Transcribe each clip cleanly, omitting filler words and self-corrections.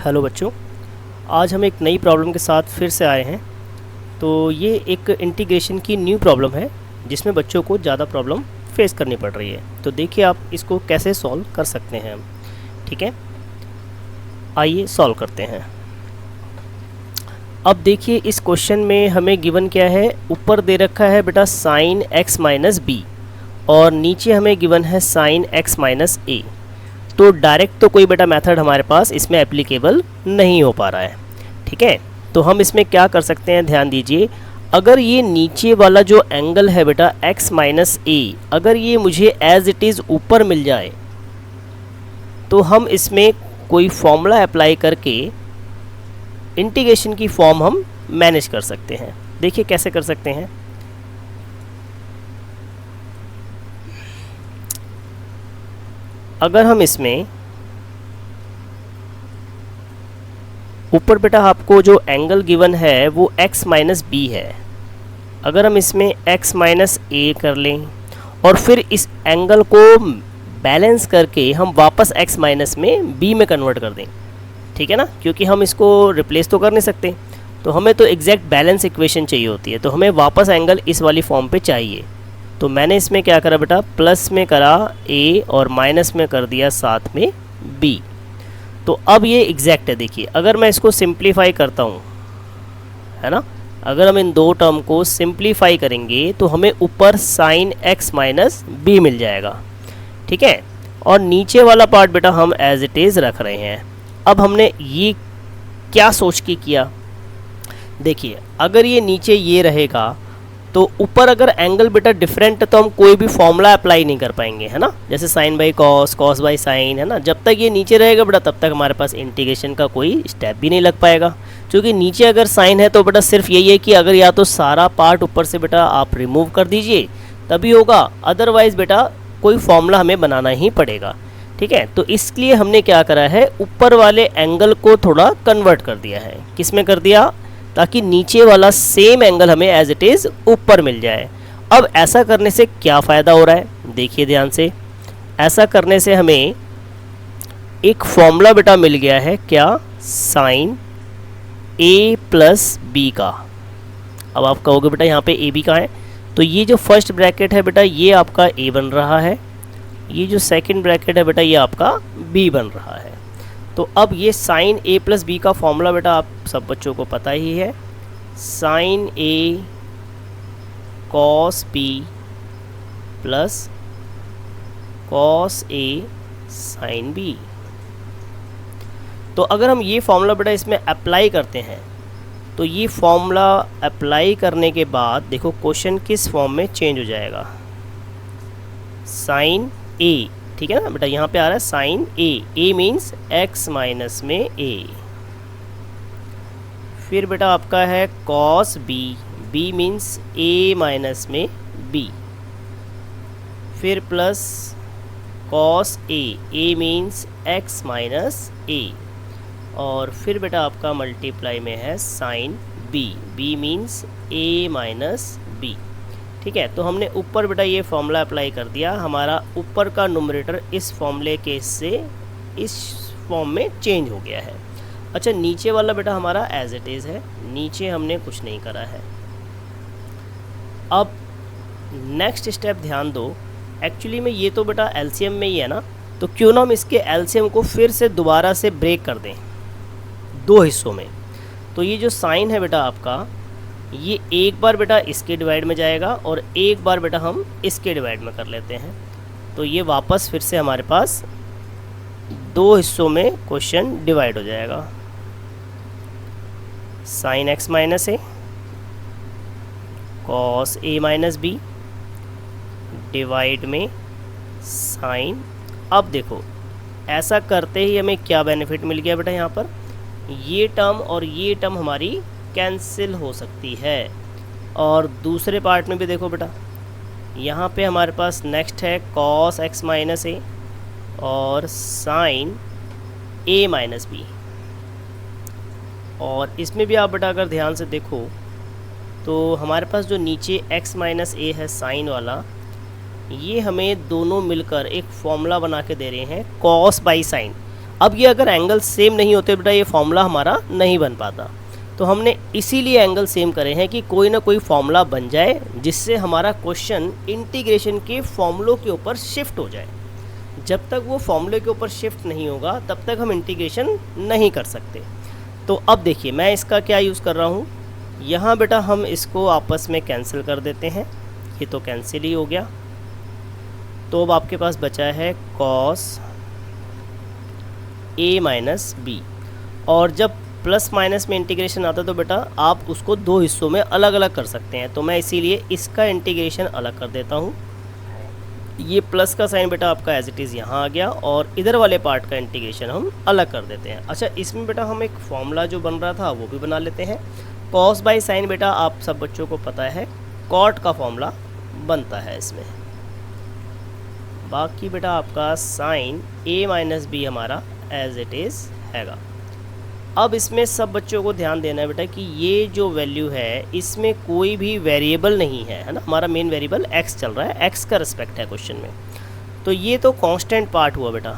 Hello बच्चों, आज हम एक नई प्रॉब्लम के साथ फिर से आए हैं। तो ये एक इंटीग्रेशन की न्यू प्रॉब्लम है जिसमें बच्चों को ज़्यादा प्रॉब्लम फेस करनी पड़ रही है। तो देखिए आप इसको कैसे सॉल्व कर सकते हैं हम। ठीक है, आइए सॉल्व करते हैं। अब देखिए इस क्वेश्चन में हमें गिवन क्या है, ऊपर दे रखा है बेटा साइन x माइनस बी और नीचे हमें गिवन है साइन x माइनस ए। तो डायरेक्ट तो कोई बेटा मेथड हमारे पास इसमें एप्लीकेबल नहीं हो पा रहा है। ठीक है, तो हम इसमें क्या कर सकते हैं, ध्यान दीजिए। अगर ये नीचे वाला जो एंगल है बेटा x माइनस ए, अगर ये मुझे एज इट इज़ ऊपर मिल जाए तो हम इसमें कोई फॉर्मूला अप्लाई करके इंटीग्रेशन की फॉर्म हम मैनेज कर सकते हैं। देखिए कैसे कर सकते हैं। अगर हम इसमें ऊपर बेटा आपको जो एंगल गिवन है वो x माइनस बी है, अगर हम इसमें x माइनस ए कर लें और फिर इस एंगल को बैलेंस करके हम वापस x माइनस में b में कन्वर्ट कर दें, ठीक है ना, क्योंकि हम इसको रिप्लेस तो कर नहीं सकते, तो हमें तो एग्जैक्ट बैलेंस इक्वेशन चाहिए होती है, तो हमें वापस एंगल इस वाली फॉर्म पे चाहिए। तो मैंने इसमें क्या करा बेटा, प्लस में करा a और माइनस में कर दिया साथ में b। तो अब ये एग्जैक्ट है। देखिए अगर मैं इसको सिंप्लीफाई करता हूँ, है ना, अगर हम इन दो टर्म को सिंप्लीफाई करेंगे तो हमें ऊपर साइन x माइनस बी मिल जाएगा। ठीक है, और नीचे वाला पार्ट बेटा हम एज इट इज़ रख रहे हैं। अब हमने ये क्या सोच के किया, देखिए अगर ये नीचे ये रहेगा तो ऊपर अगर एंगल बेटा डिफरेंट है तो हम कोई भी फॉर्मूला अप्लाई नहीं कर पाएंगे, है ना, जैसे sine by cos, cos by sine, है ना। जब तक ये नीचे रहेगा बेटा तब तक हमारे पास इंटीग्रेशन का कोई स्टेप भी नहीं लग पाएगा, क्योंकि नीचे अगर साइन है तो बेटा सिर्फ यही है कि अगर या तो सारा पार्ट ऊपर से बेटा आप रिमूव कर दीजिए तभी होगा, अदरवाइज बेटा कोई फॉर्मूला हमें बनाना ही पड़ेगा। ठीक है, तो इसलिए हमने क्या करा है, ऊपर वाले एंगल को थोड़ा कन्वर्ट कर दिया है। किस में कर दिया, ताकि नीचे वाला सेम एंगल हमें एज इट इज़ ऊपर मिल जाए। अब ऐसा करने से क्या फ़ायदा हो रहा है, देखिए ध्यान से। ऐसा करने से हमें एक फॉर्मूला बेटा मिल गया है, क्या, साइन a प्लस बी का। अब आप कहोगे बेटा यहाँ पे ए बी कहाँ है, तो ये जो फर्स्ट ब्रैकेट है बेटा ये आपका a बन रहा है, ये जो सेकंड ब्रैकेट है बेटा ये आपका b बन रहा है। तो अब ये साइन a प्लस बी का फॉर्मूला बेटा आप सब बच्चों को पता ही है, साइन a कॉस b plus cos a sine b। तो अगर हम ये फॉर्मूला बेटा इसमें अप्लाई करते हैं तो ये फॉर्मूला अप्लाई करने के बाद देखो क्वेश्चन किस फॉर्म में चेंज हो जाएगा, साइन a, ठीक है ना बेटा, यहाँ पे आ रहा है sine a means x minus में a, फिर बेटा आपका है cos b means a minus में b, फिर plus cos a means x minus a, और फिर बेटा आपका मल्टीप्लाई में है sine b means a minus b। ठीक है, तो हमने ऊपर बेटा ये फॉर्मूला अप्लाई कर दिया, हमारा ऊपर का न्यूमरेटर इस फॉर्मूले के से इस फॉर्म में चेंज हो गया है। अच्छा, नीचे वाला बेटा हमारा एज इट इज़ है, नीचे हमने कुछ नहीं करा है। अब नेक्स्ट स्टेप ध्यान दो, एक्चुअली में ये तो बेटा एलसीएम में ही है ना, तो क्यों ना हम इसके एलसीएम को फिर से दोबारा से ब्रेक कर दें दो हिस्सों में। तो ये जो साइन है बेटा आपका, ये एक बार बेटा इसके डिवाइड में जाएगा और एक बार बेटा हम इसके डिवाइड में कर लेते हैं, तो ये वापस फिर से हमारे पास दो हिस्सों में क्वेश्चन डिवाइड हो जाएगा। Sine x minus A cos a minus B divide में साइन। अब देखो ऐसा करते ही हमें क्या बेनिफिट मिल गया बेटा, यहाँ पर ये टर्म और ये टर्म हमारी कैंसिल हो सकती है। और दूसरे पार्ट में भी देखो बेटा, यहाँ पे हमारे पास नेक्स्ट है कॉस x माइनस ए और साइन a माइनस बी, और इसमें भी आप बेटा अगर ध्यान से देखो तो हमारे पास जो नीचे x माइनस ए है साइन वाला, ये हमें दोनों मिलकर एक फॉर्मूला बना के दे रहे हैं कॉस बाई साइन। अब ये अगर एंगल सेम नहीं होते बेटा ये फॉर्मूला हमारा नहीं बन पाता। तो हमने इसीलिए एंगल सेम करे हैं कि कोई ना कोई फॉर्मूला बन जाए जिससे हमारा क्वेश्चन इंटीग्रेशन के फॉर्मूलों के ऊपर शिफ्ट हो जाए। जब तक वो फॉर्मूले के ऊपर शिफ्ट नहीं होगा तब तक हम इंटीग्रेशन नहीं कर सकते। तो अब देखिए मैं इसका क्या यूज़ कर रहा हूँ, यहाँ बेटा हम इसको आपस में कैंसिल कर देते हैं, ये तो कैंसिल ही हो गया। तो अब आपके पास बचा है कॉस ए माइनस बी, और जब प्लस माइनस में इंटीग्रेशन आता है तो बेटा आप उसको दो हिस्सों में अलग अलग कर सकते हैं। तो मैं इसीलिए इसका इंटीग्रेशन अलग कर देता हूँ। ये प्लस का साइन बेटा आपका एज इट इज़ यहाँ आ गया, और इधर वाले पार्ट का इंटीग्रेशन हम अलग कर देते हैं। अच्छा, इसमें बेटा हम एक फॉर्मूला जो बन रहा था वो भी बना लेते हैं। कॉस बाई साइन बेटा आप सब बच्चों को पता है कॉट का फॉर्मूला बनता है इसमें। बाकी बेटा आपका साइन ए माइनस बी हमारा एज इट इज़ हैगा। अब इसमें सब बच्चों को ध्यान देना है बेटा कि ये जो वैल्यू है इसमें कोई भी वेरिएबल नहीं है ना। हमारा मेन वेरिएबल x चल रहा है, x का रिस्पेक्ट है क्वेश्चन में। तो ये तो कांस्टेंट पार्ट हुआ बेटा,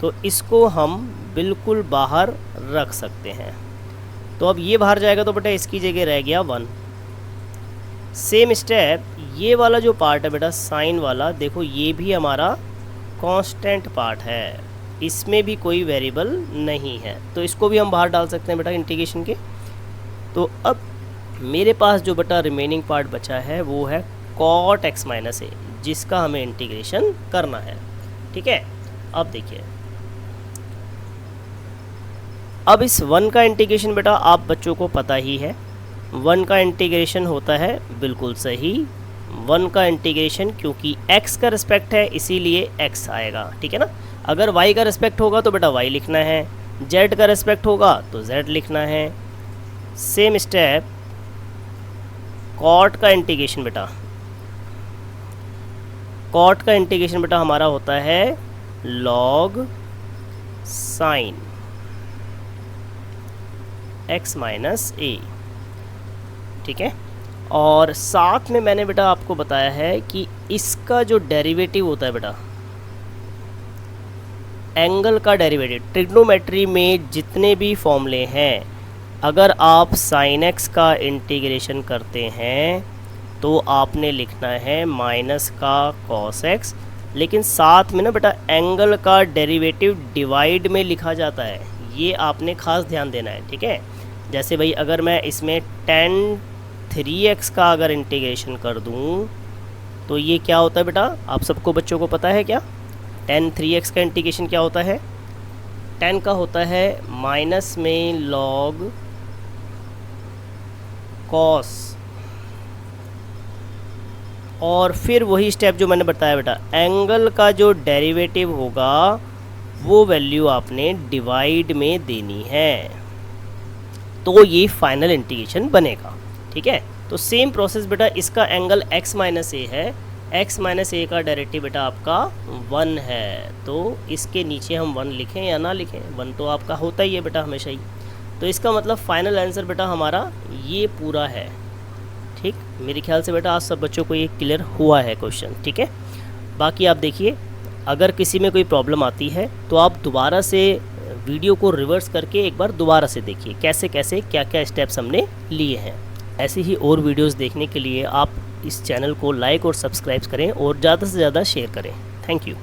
तो इसको हम बिल्कुल बाहर रख सकते हैं। तो अब ये बाहर जाएगा तो बेटा इसकी जगह रह गया 1। सेम स्टेप ये वाला जो पार्ट है बेटा साइन वाला, देखो ये भी हमारा कांस्टेंट पार्ट है, इसमें भी कोई वेरिएबल नहीं है, तो इसको भी हम बाहर डाल सकते हैं बेटा इंटीग्रेशन के। तो अब मेरे पास जो बेटा रिमेनिंग पार्ट बचा है वो है कॉट x माइनस ए, जिसका हमें इंटीग्रेशन करना है। ठीक है, अब देखिए अब इस 1 का इंटीग्रेशन बेटा आप बच्चों को पता ही है, 1 का इंटीग्रेशन होता है बिल्कुल सही 1 का इंटीग्रेशन, क्योंकि x का रिस्पेक्ट है इसीलिए x आएगा। ठीक है ना, अगर y का रिस्पेक्ट होगा तो बेटा y लिखना है, z का रिस्पेक्ट होगा तो z लिखना है। सेम स्टेप कॉट का इंटीग्रेशन बेटा, कॉट का इंटीग्रेशन बेटा हमारा होता है लॉग साइन x माइनस ए। ठीक है, और साथ में मैंने बेटा आपको बताया है कि इसका जो डेरिवेटिव होता है बेटा एंगल का डेरिवेटिव, ट्रिग्नोमेट्री में जितने भी फॉर्मूले हैं अगर आप साइन एक्स का इंटीग्रेशन करते हैं तो आपने लिखना है माइनस का कॉस एक्स, लेकिन साथ में ना बेटा एंगल का डेरिवेटिव डिवाइड में लिखा जाता है, ये आपने खास ध्यान देना है। ठीक है, जैसे भाई अगर मैं इसमें tan 3x का अगर इंटीग्रेशन कर दूं तो ये क्या होता है बेटा, आप सबको बच्चों को पता है क्या tan 3x का इंटीग्रेशन क्या होता है? tan का होता है माइनस में log cos, और फिर वही स्टेप जो मैंने बताया बेटा एंगल का जो डेरिवेटिव होगा वो वैल्यू आपने डिवाइड में देनी है, तो ये फाइनल इंटीग्रेशन बनेगा। ठीक है, तो सेम प्रोसेस बेटा इसका एंगल x माइनस ए है, x माइनस ए का डेरिवेटिव बेटा आपका 1 है, तो इसके नीचे हम 1 लिखें या ना लिखें, 1 तो आपका होता ही है बेटा हमेशा ही, तो इसका मतलब फाइनल आंसर बेटा हमारा ये पूरा है। ठीक, मेरे ख्याल से बेटा आज सब बच्चों को ये क्लियर हुआ है क्वेश्चन। ठीक है, बाकी आप देखिए अगर किसी में कोई प्रॉब्लम आती है तो आप दोबारा से वीडियो को रिवर्स करके एक बार दोबारा से देखिए कैसे कैसे क्या क्या स्टेप्स हमने लिए हैं। ऐसी ही और वीडियोस देखने के लिए आप इस चैनल को लाइक और सब्सक्राइब करें और ज़्यादा से ज़्यादा शेयर करें। Thank you.